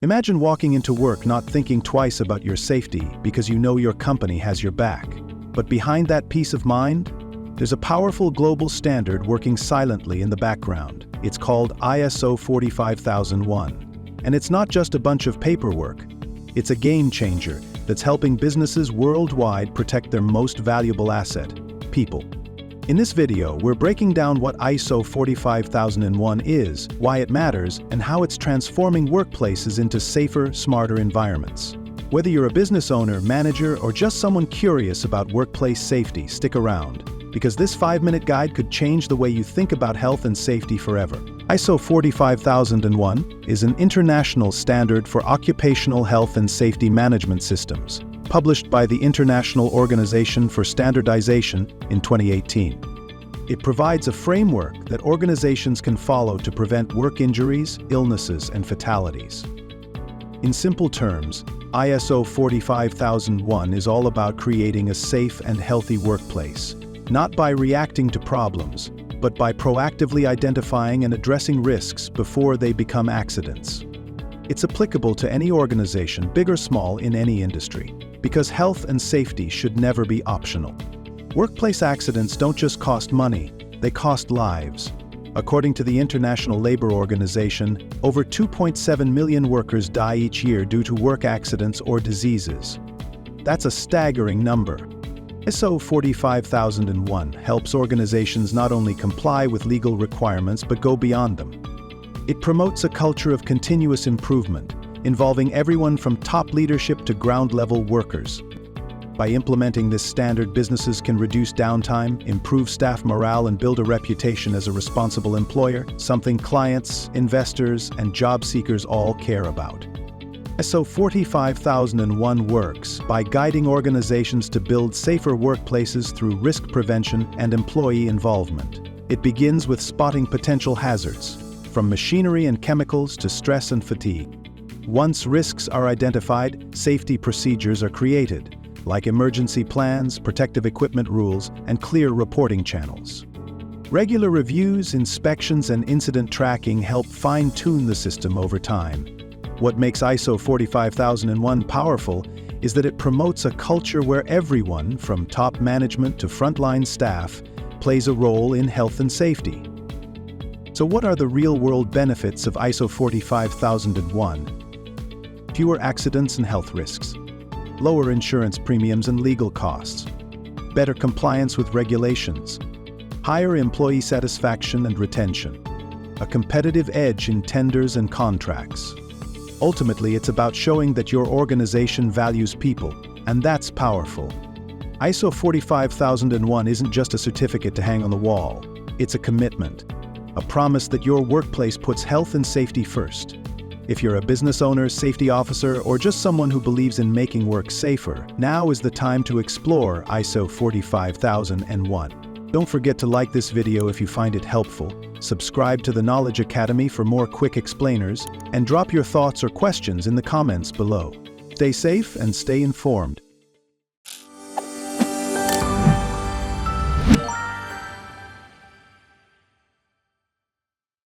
Imagine walking into work not thinking twice about your safety because you know your company has your back. But behind that peace of mind, there's a powerful global standard working silently in the background. It's called ISO 45001. And it's not just a bunch of paperwork. It's a game changer that's helping businesses worldwide protect their most valuable asset, people. In this video, we're breaking down what ISO 45001 is, why it matters, and how it's transforming workplaces into safer, smarter environments. Whether you're a business owner, manager, or just someone curious about workplace safety, stick around, because this 5-minute guide could change the way you think about health and safety forever. ISO 45001 is an international standard for occupational health and safety management systems, published by the International Organization for Standardization in 2018. It provides a framework that organizations can follow to prevent work injuries, illnesses, and fatalities. In simple terms, ISO 45001 is all about creating a safe and healthy workplace, not by reacting to problems, but by proactively identifying and addressing risks before they become accidents. It's applicable to any organization, big or small, in any industry, because health and safety should never be optional. Workplace accidents don't just cost money, they cost lives. According to the International Labor Organization, over 2.7 million workers die each year due to work accidents or diseases. That's a staggering number. ISO 45001 helps organizations not only comply with legal requirements but go beyond them. It promotes a culture of continuous improvement, involving everyone from top leadership to ground-level workers. By implementing this standard, businesses can reduce downtime, improve staff morale, and build a reputation as a responsible employer, something clients, investors, and job seekers all care about. ISO 45001 works by guiding organizations to build safer workplaces through risk prevention and employee involvement. It begins with spotting potential hazards, from machinery and chemicals to stress and fatigue. Once risks are identified, safety procedures are created, like emergency plans, protective equipment rules, and clear reporting channels. Regular reviews, inspections, and incident tracking help fine-tune the system over time. What makes ISO 45001 powerful is that it promotes a culture where everyone, from top management to frontline staff, plays a role in health and safety. So what are the real-world benefits of ISO 45001? Fewer accidents and health risks, lower insurance premiums and legal costs, better compliance with regulations, higher employee satisfaction and retention, a competitive edge in tenders and contracts. Ultimately, it's about showing that your organization values people, and that's powerful. ISO 45001 isn't just a certificate to hang on the wall. It's a commitment, a promise that your workplace puts health and safety first. If you're a business owner, safety officer, or just someone who believes in making work safer, now is the time to explore ISO 45001. Don't forget to like this video if you find it helpful, subscribe to the Knowledge Academy for more quick explainers, and drop your thoughts or questions in the comments below. Stay safe and stay informed.